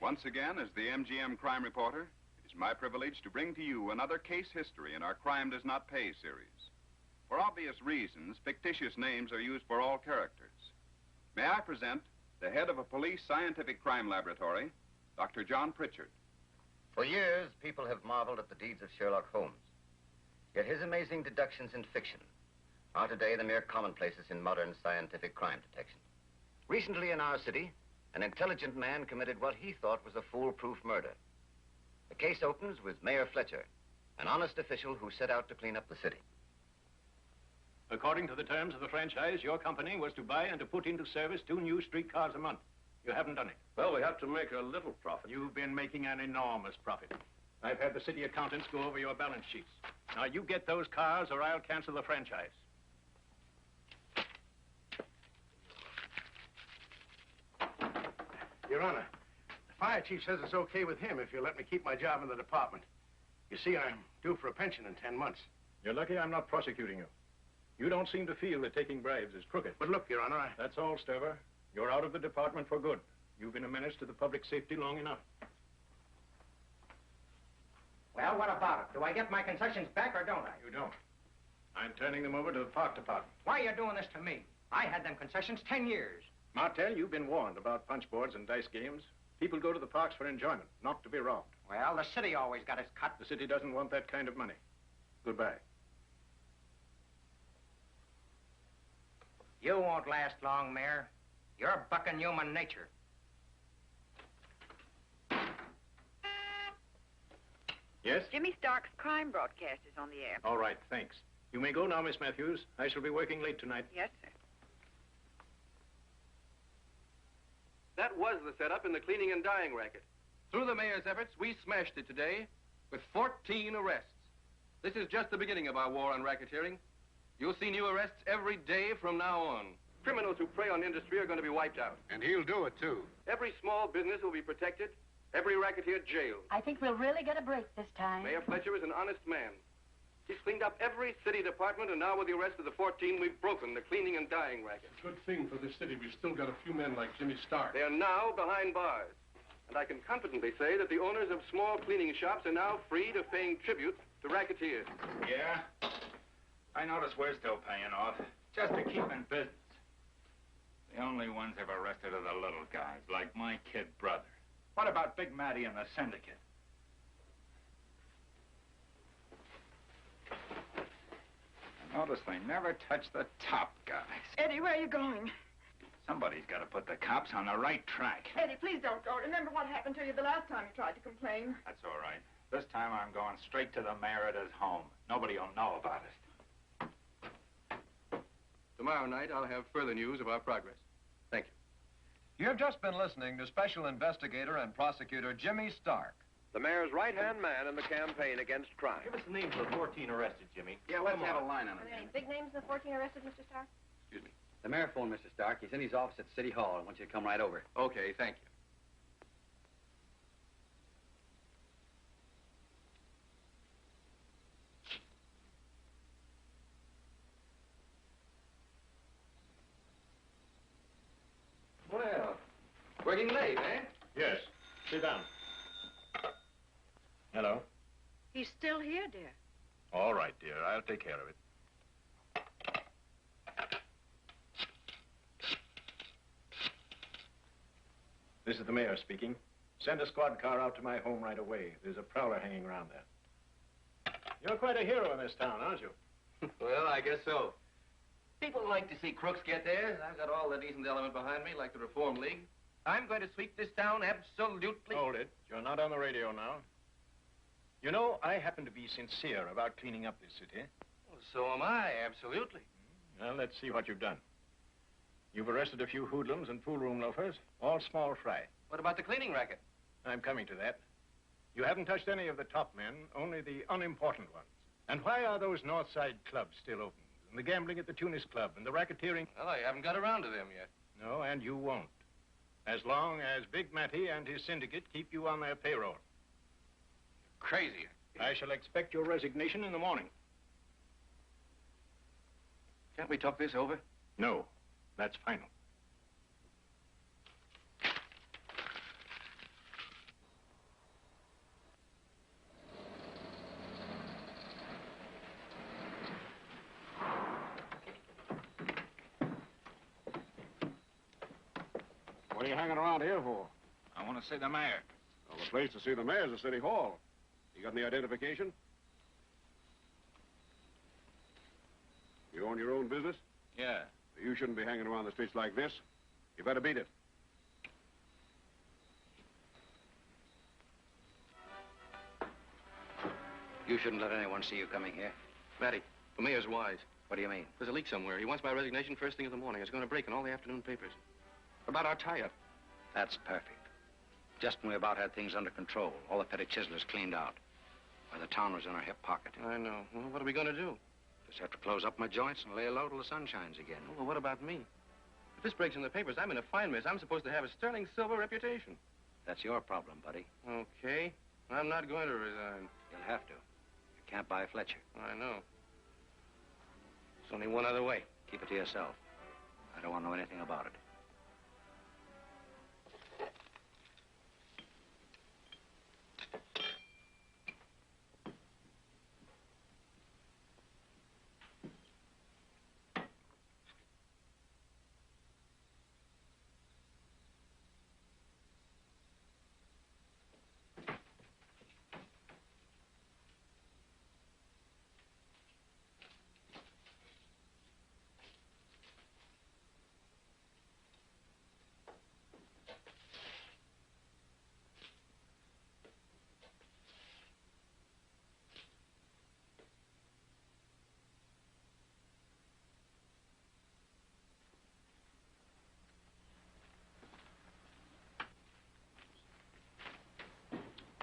Once again, as the MGM crime reporter, it is my privilege to bring to you another case history in our Crime Does Not Pay series. For obvious reasons, fictitious names are used for all characters. May I present the head of a police scientific crime laboratory, Dr. John Pritchard. For years, people have marveled at the deeds of Sherlock Holmes. Yet his amazing deductions in fiction are today the mere commonplaces in modern scientific crime detection. Recently in our city, an intelligent man committed what he thought was a foolproof murder. The case opens with Mayor Fletcher, an honest official who set out to clean up the city. According to the terms of the franchise, your company was to buy and to put into service 2 new streetcars a month. You haven't done it. Well, we have to make a little profit. You've been making an enormous profit. I've had the city accountants go over your balance sheets. Now, you get those cars or I'll cancel the franchise. Your Honor, the fire chief says it's okay with him if you'll let me keep my job in the department. You see, I'm due for a pension in 10 months. You're lucky I'm not prosecuting you. You don't seem to feel that taking bribes is crooked. But look, Your Honor, That's all, Stover. You're out of the department for good. You've been a menace to the public safety long enough. Well, what about it? Do I get my concessions back or don't I? You don't. I'm turning them over to the park department. Why are you doing this to me? I had them concessions 10 years. Martel, you've been warned about punch boards and dice games. People go to the parks for enjoyment, not to be robbed. Well, the city always got its cut. The city doesn't want that kind of money. Goodbye. You won't last long, Mayor. You're bucking human nature. Yes? Jimmy Stark's crime broadcast is on the air. All right, thanks. You may go now, Miss Matthews. I shall be working late tonight. Yes, sir. That was the setup in the cleaning and dyeing racket. Through the mayor's efforts, we smashed it today with 14 arrests. This is just the beginning of our war on racketeering. You'll see new arrests every day from now on. Criminals who prey on industry are going to be wiped out. and he'll do it, too. Every small business will be protected. Every racketeer jailed. I think we'll really get a break this time. Mayor Fletcher is an honest man. He's cleaned up every city department, and now with the arrest of the 14, we've broken the cleaning and dyeing racket. Good thing for the city. We've still got a few men like Jimmy Stark. They are now behind bars. And I can confidently say that the owners of small cleaning shops are now freed of paying tribute to racketeers. Yeah? I notice we're still paying off, just to keep in business. The only ones they've arrested are the little guys, like my kid brother. What about Big Matty and the syndicate? I notice they never touch the top guys. Eddie, where are you going? Somebody's got to put the cops on the right track. Eddie, please don't go. Remember what happened to you the last time you tried to complain. That's all right. This time I'm going straight to the mayor at his home. Nobody will know about it. Tomorrow night, I'll have further news of our progress. Thank you. You have just been listening to Special Investigator and Prosecutor Jimmy Stark. The mayor's right-hand man in the campaign against crime. Give us the names of the 14 arrested, Jimmy. Yeah, let's have a line on Are it. there any big names in the 14 arrested, Mr. Stark? Excuse me. The mayor phoned Mr. Stark. He's in his office at City Hall. I want you to come right over. Okay, thank you. Well, working late, eh? Yes. Sit down. Hello? He's still here, dear. All right, dear. I'll take care of it. This is the mayor speaking. Send a squad car out to my home right away. There's a prowler hanging around there. You're quite a hero in this town, aren't you? Well, I guess so. People like to see crooks get theirs. I've got all the decent element behind me, like the Reform League. I'm going to sweep this town absolutely. Hold it. You're not on the radio now. You know, I happen to be sincere about cleaning up this city. Well, so am I, absolutely. Well, let's see what you've done. You've arrested a few hoodlums and pool room loafers, all small fry. What about the cleaning racket? I'm coming to that. You haven't touched any of the top men, only the unimportant ones. And why are those North Side clubs still open? And the gambling at the Tunis Club and the racketeering? Well, I haven't got around to them yet. No, and you won't. As long as Big Matty and his syndicate keep you on their payroll. Crazy. I shall expect your resignation in the morning. Can't we talk this over? No, that's final. What are you hanging around here for? I want to see the mayor. Well, the place to see the mayor's the City Hall. You got any identification? You own your own business? Yeah. You shouldn't be hanging around the streets like this. You better beat it. You shouldn't let anyone see you coming here. Matty, the mayor's wise. What do you mean? There's a leak somewhere. He wants my resignation first thing in the morning. It's going to break in all the afternoon papers. About our tie-up. That's perfect. Just when we about had things under control, all the petty chiselers cleaned out. Why, the town was in our hip pocket. I know. Well, what are we going to do? Just have to close up my joints and lay low till the sun shines again. Well, what about me? If this breaks in the papers, I'm in a fine mess. I'm supposed to have a sterling silver reputation. That's your problem, buddy. Okay. I'm not going to resign. You'll have to. You can't buy Fletcher. I know. There's only one other way. Keep it to yourself. I don't want to know anything about it.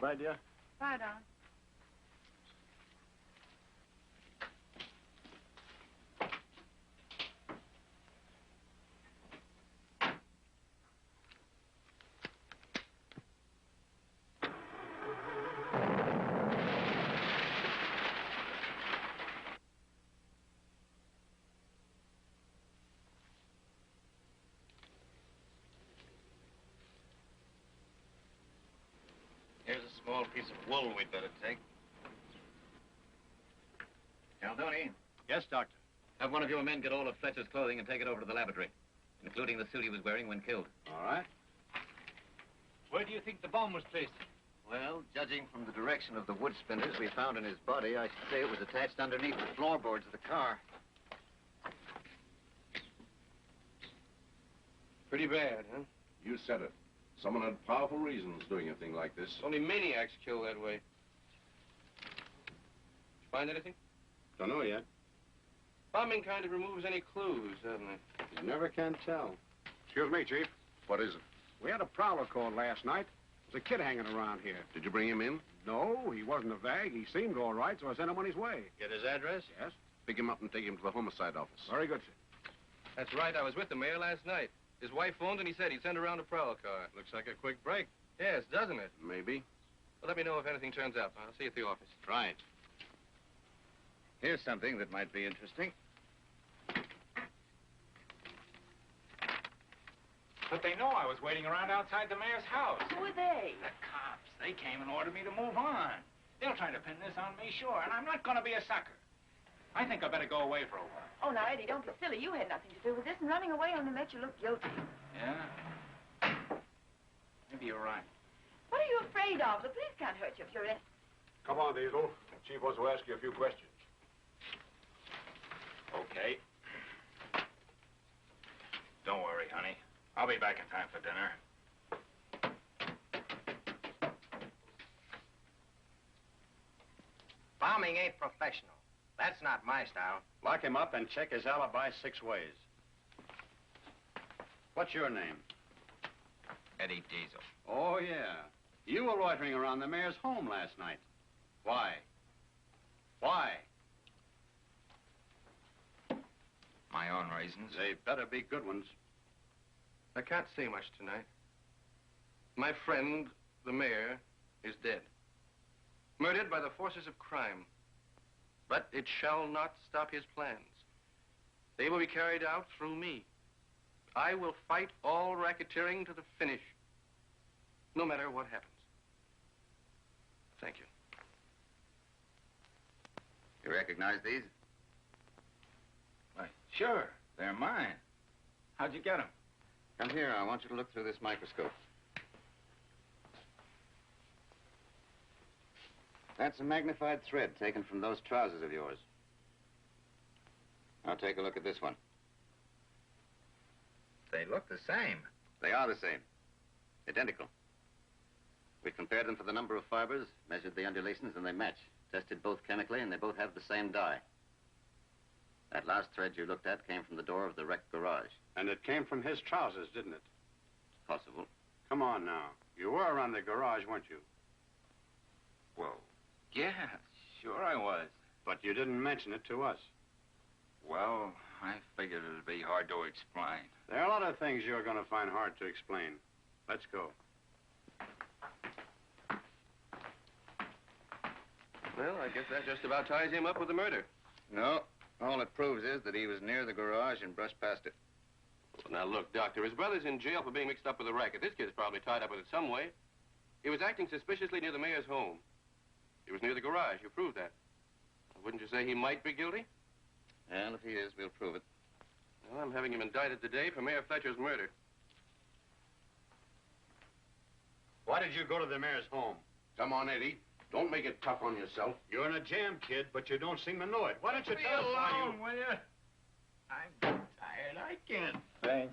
Bye, dear. Bye, darling. Here's a small piece of wool we'd better take. Caldoni. Yes, Doctor. Have one of your men get all of Fletcher's clothing and take it over to the laboratory, including the suit he was wearing when killed. All right. Where do you think the bomb was placed? Well, judging from the direction of the wood splinters we found in his body, I should say it was attached underneath the floorboards of the car. Pretty bad, huh? You said it. Someone had powerful reasons doing a thing like this. Only maniacs kill that way. Find anything? Don't know yet. Bombing kind of removes any clues, doesn't it? You never can tell. Excuse me, Chief. What is it? We had a prowler call last night. There's a kid hanging around here. Did you bring him in? No, he wasn't a vag. He seemed all right, so I sent him on his way. Get his address? Yes. Pick him up and take him to the homicide office. Very good, sir. That's right. I was with the mayor last night. His wife phoned and he said he'd send around a prowl car. Looks like a quick break. Yes, doesn't it? Maybe. Well, let me know if anything turns up. I'll see you at the office. Right. Here's something that might be interesting. But they know I was waiting around outside the mayor's house. Who are they? The cops. They came and ordered me to move on. They'll try to pin this on me, sure, and I'm not going to be a sucker. I think I better go away for a while. Oh, now, Eddie, don't be silly. You had nothing to do with this, and running away only makes you look guilty. Yeah? Maybe you're right. What are you afraid of? The police can't hurt you if you're arrested. Come on, Diesel. The Chief wants to ask you a few questions. Okay. Don't worry, honey. I'll be back in time for dinner. Bombing ain't professional. That's not my style. Lock him up and check his alibi 6 ways. What's your name? Eddie Diesel. Oh, yeah. You were loitering around the mayor's home last night. Why? Why? My own reasons. They better be good ones. I can't say much tonight. My friend, the mayor, is dead. Murdered by the forces of crime. But it shall not stop his plans. They will be carried out through me. I will fight all racketeering to the finish, no matter what happens. Thank you. You recognize these? Why, sure. They're mine. How'd you get them? Come here. I want you to look through this microscope. That's a magnified thread taken from those trousers of yours. Now take a look at this one. They look the same. They are the same. Identical. We compared them for the number of fibers, measured the undulations, and they match. Tested both chemically, and they both have the same dye. That last thread you looked at came from the door of the wrecked garage. And it came from his trousers, didn't it? Possible. Come on now. You were around the garage, weren't you? Well, yeah, sure I was. But you didn't mention it to us. Well, I figured it'd be hard to explain. There are a lot of things you're going to find hard to explain. Let's go. Well, I guess that just about ties him up with the murder. No. All it proves is that he was near the garage and brushed past it. Well, now, look, Doctor, his brother's in jail for being mixed up with the racket. This kid's probably tied up with it some way. He was acting suspiciously near the mayor's home. He was near the garage. You proved that. Wouldn't you say he might be guilty? Well, if he is, we'll prove it. Well, I'm having him indicted today for Mayor Fletcher's murder. Why did you go to the mayor's home? Come on, Eddie. Don't make it tough on yourself. You're in a jam, kid, but you don't seem to know it. Why don't you tell us why you... will you? I'm tired. I can't think.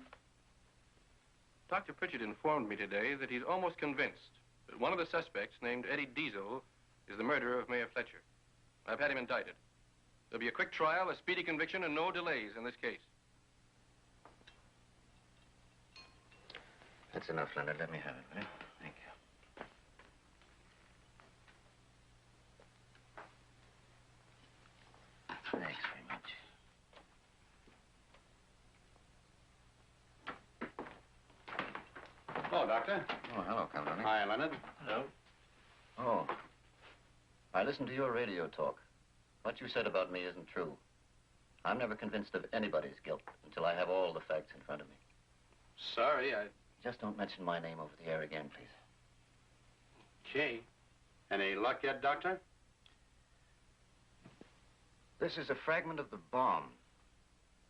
Dr. Pritchard informed me today that he's almost convinced that one of the suspects, named Eddie Diesel, is the murderer of Mayor Fletcher. I've had him indicted. There'll be a quick trial, a speedy conviction, and no delays in this case. That's enough, Leonard. Let me have it, will you? Thank you. Thanks very much. Hello, Doctor. Oh, hello, Cameroni. Hi, Leonard. Hello. Oh. I listened to your radio talk. What you said about me isn't true. I'm never convinced of anybody's guilt until I have all the facts in front of me. Sorry, I... Just don't mention my name over the air again, please. Okay. Any luck yet, Doctor? This is a fragment of the bomb.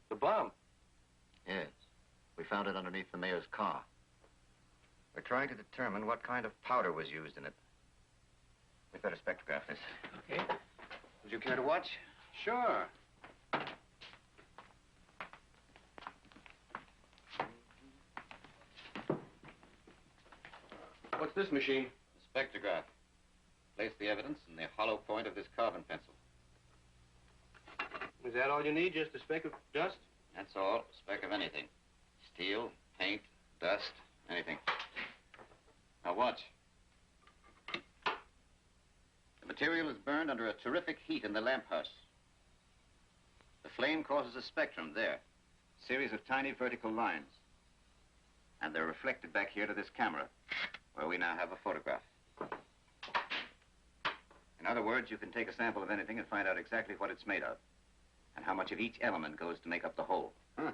The bomb? Yes. We found it underneath the mayor's car. We're trying to determine what kind of powder was used in it. We'd better spectrograph this. Okay. Would you care to watch? Sure. What's this machine? The spectrograph. Place the evidence in the hollow point of this carbon pencil. Is that all you need, just a speck of dust? That's all. A speck of anything. Steel, paint, dust, anything. Now watch. The material is burned under a terrific heat in the lamp house. The flame causes a spectrum there. A series of tiny vertical lines. And they're reflected back here to this camera, where we now have a photograph. In other words, you can take a sample of anything and find out exactly what it's made of, and how much of each element goes to make up the whole. Huh.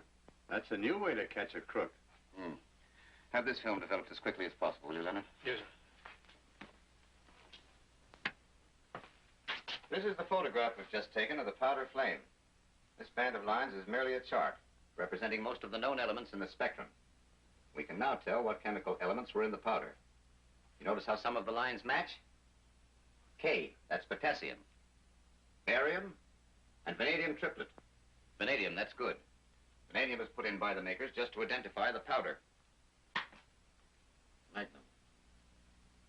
That's a new way to catch a crook. Have this film developed as quickly as possible, will you, Leonard? Yes, sir. This is the photograph we've just taken of the powder flame. This band of lines is merely a chart, representing most of the known elements in the spectrum. We can now tell what chemical elements were in the powder. You notice how some of the lines match? K, that's potassium. Barium and vanadium triplet. Vanadium, that's good. Vanadium is put in by the makers just to identify the powder. Magnum.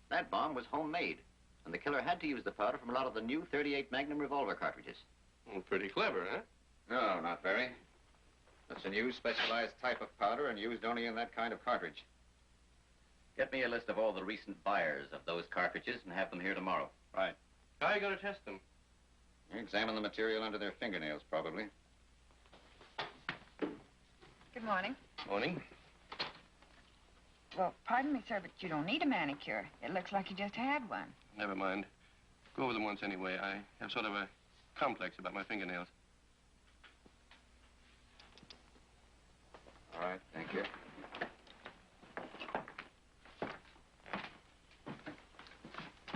That bomb was homemade, and the killer had to use the powder from a lot of the new .38 Magnum revolver cartridges. Pretty clever, huh? No, not very. It's a new specialized type of powder and used only in that kind of cartridge. Get me a list of all the recent buyers of those cartridges and have them here tomorrow. Right. How are you going to test them? Examine the material under their fingernails, probably. Good morning. Morning. Well, pardon me, sir, but you don't need a manicure. It looks like you just had one. Never mind. Go over them once anyway. I have sort of a complex about my fingernails. All right, thank you.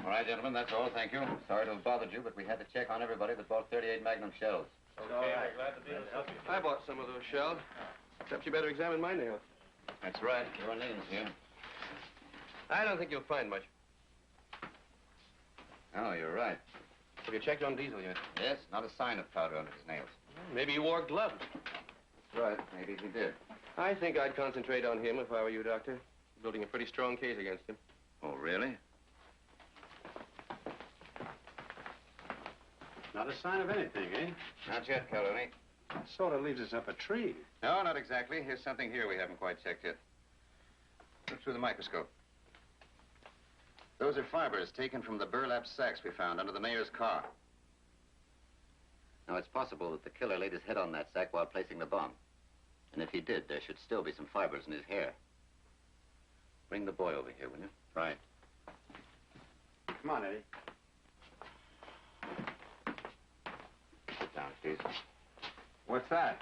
All right, gentlemen, that's all. Thank you. Sorry to have bothered you, but we had to check on everybody that bought .38 Magnum shells. Okay, glad to be able to help you. I bought some of those shells. Except you better examine my nails. That's right. Your name's here. I don't think you'll find much. Oh, you're right. Have you checked on Diesel yet? Yes, not a sign of powder under his nails. Maybe he wore gloves. That's right. Maybe he did. I think I'd concentrate on him if I were you, Doctor. Building a pretty strong case against him. Oh, really? Not a sign of anything, eh? Not yet, Calhoun. Sort of leaves us up a tree. No, not exactly. Here's something here we haven't quite checked yet. Look through the microscope. Those are fibers taken from the burlap sacks we found under the mayor's car. Now, it's possible that the killer laid his head on that sack while placing the bomb. And if he did, there should still be some fibers in his hair. Bring the boy over here, will you? Right. Come on, Eddie. Sit down, please. What's that?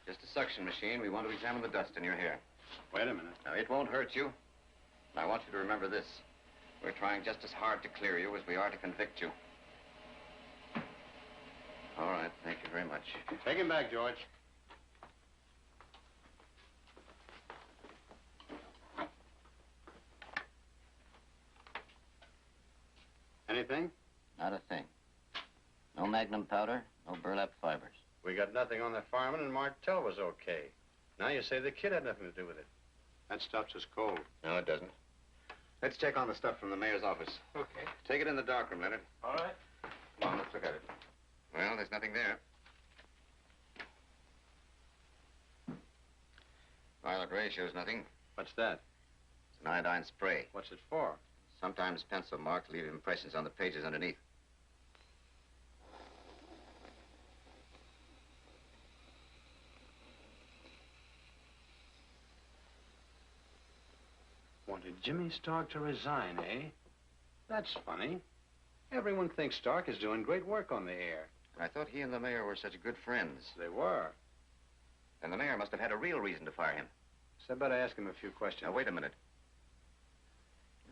Just a suction machine. We want to examine the dust in your hair. Wait a minute. Now, it won't hurt you. And I want you to remember this. We're trying just as hard to clear you as we are to convict you. All right, thank you very much. Take him back, George. Anything? Not a thing. No magnum powder, no burlap fibers. We got nothing on the fireman, and Martell was okay. Now you say the kid had nothing to do with it. That stuff's just cold. No, it doesn't. Let's check on the stuff from the mayor's office. Okay. Take it in the darkroom, Leonard. All right. Come on, let's look at it. Well, there's nothing there. Violet ray shows nothing. What's that? It's an iodine spray. What's it for? Sometimes pencil marks leave impressions on the pages underneath. Wanted Jimmy Stark to resign, eh? That's funny. Everyone thinks Stark is doing great work on the air. I thought he and the mayor were such good friends. They were. And the mayor must have had a real reason to fire him. So I better ask him a few questions. Now, wait a minute.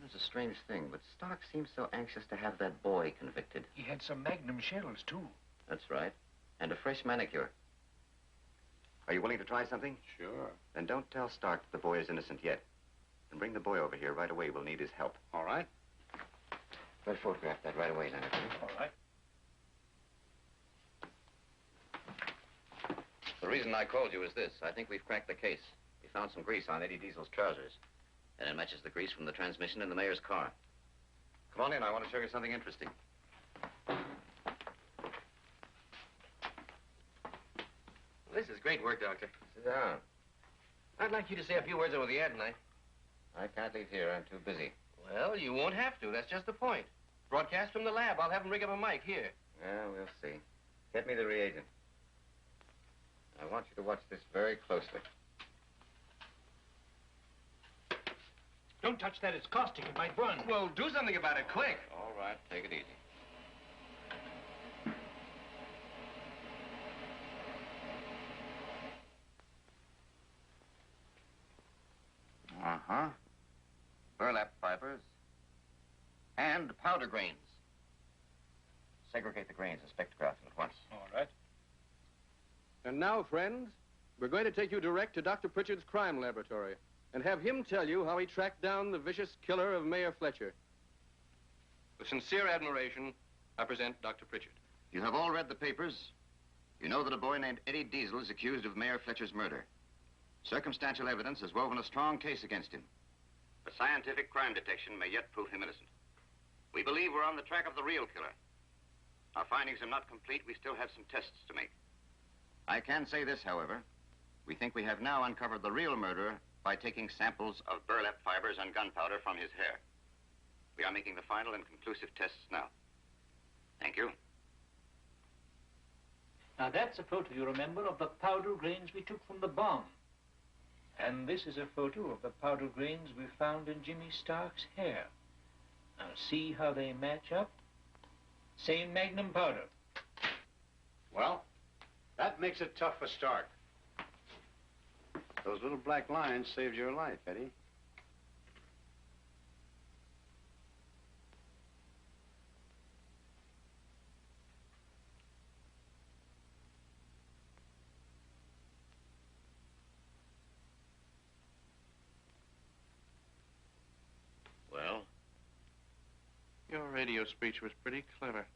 It's a strange thing, but Stark seems so anxious to have that boy convicted. He had some magnum shells, too. That's right. And a fresh manicure. Are you willing to try something? Sure. Then don't tell Stark that the boy is innocent yet. And bring the boy over here right away. We'll need his help. All right. Let's photograph that right away, Leonard. All right. The reason I called you is this. I think we've cracked the case. We found some grease on Eddie Diesel's trousers. And it matches the grease from the transmission in the mayor's car. Come on in. I want to show you something interesting. This is great work, Doctor. Sit down. I'd like you to say a few words over the air tonight. I can't leave here. I'm too busy. Well, you won't have to. That's just the point. Broadcast from the lab. I'll have them rig up a mic here. Yeah, we'll see. Get me the reagent. I want you to watch this very closely. Don't touch that. It's caustic. It might run. Well, do something about it, quick. All right, take it easy. Uh-huh. Burlap fibers. And powder grains. Segregate the grains and spectrograph them at once. All right. And now, friends, we're going to take you direct to Dr. Pritchard's crime laboratory and have him tell you how he tracked down the vicious killer of Mayor Fletcher. With sincere admiration, I present Dr. Pritchard. You have all read the papers. You know that a boy named Eddie Diesel is accused of Mayor Fletcher's murder. Circumstantial evidence has woven a strong case against him. But scientific crime detection may yet prove him innocent. We believe we're on the track of the real killer. Our findings are not complete. We still have some tests to make. I can say this, however. We think we have now uncovered the real murderer by taking samples of burlap fibers and gunpowder from his hair. We are making the final and conclusive tests now. Thank you. Now, that's a photo, you remember, of the powder grains we took from the bomb. And this is a photo of the powder grains we found in Jimmy Stark's hair. Now, see how they match up? Same magnum powder. Well, that makes it tough for Stark. Those little black lines saved your life, Eddie. radio speech was pretty clever.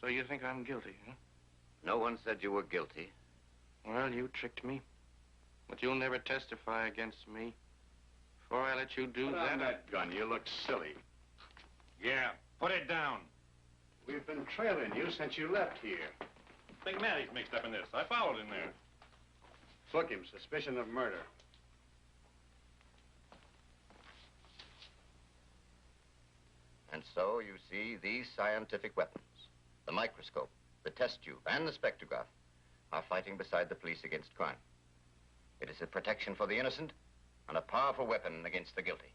So you think I'm guilty, huh? No one said you were guilty. Well, you tricked me. But you'll never testify against me. Before I let you do Put that... on that gun. You look silly. Yeah, put it down. We've been trailing you since you left here. Big Matty's mixed up in this. I followed him there. Book him. Suspicion of murder. And so, you see, these scientific weapons, the microscope, the test tube, and the spectrograph, are fighting beside the police against crime. It is a protection for the innocent and a powerful weapon against the guilty.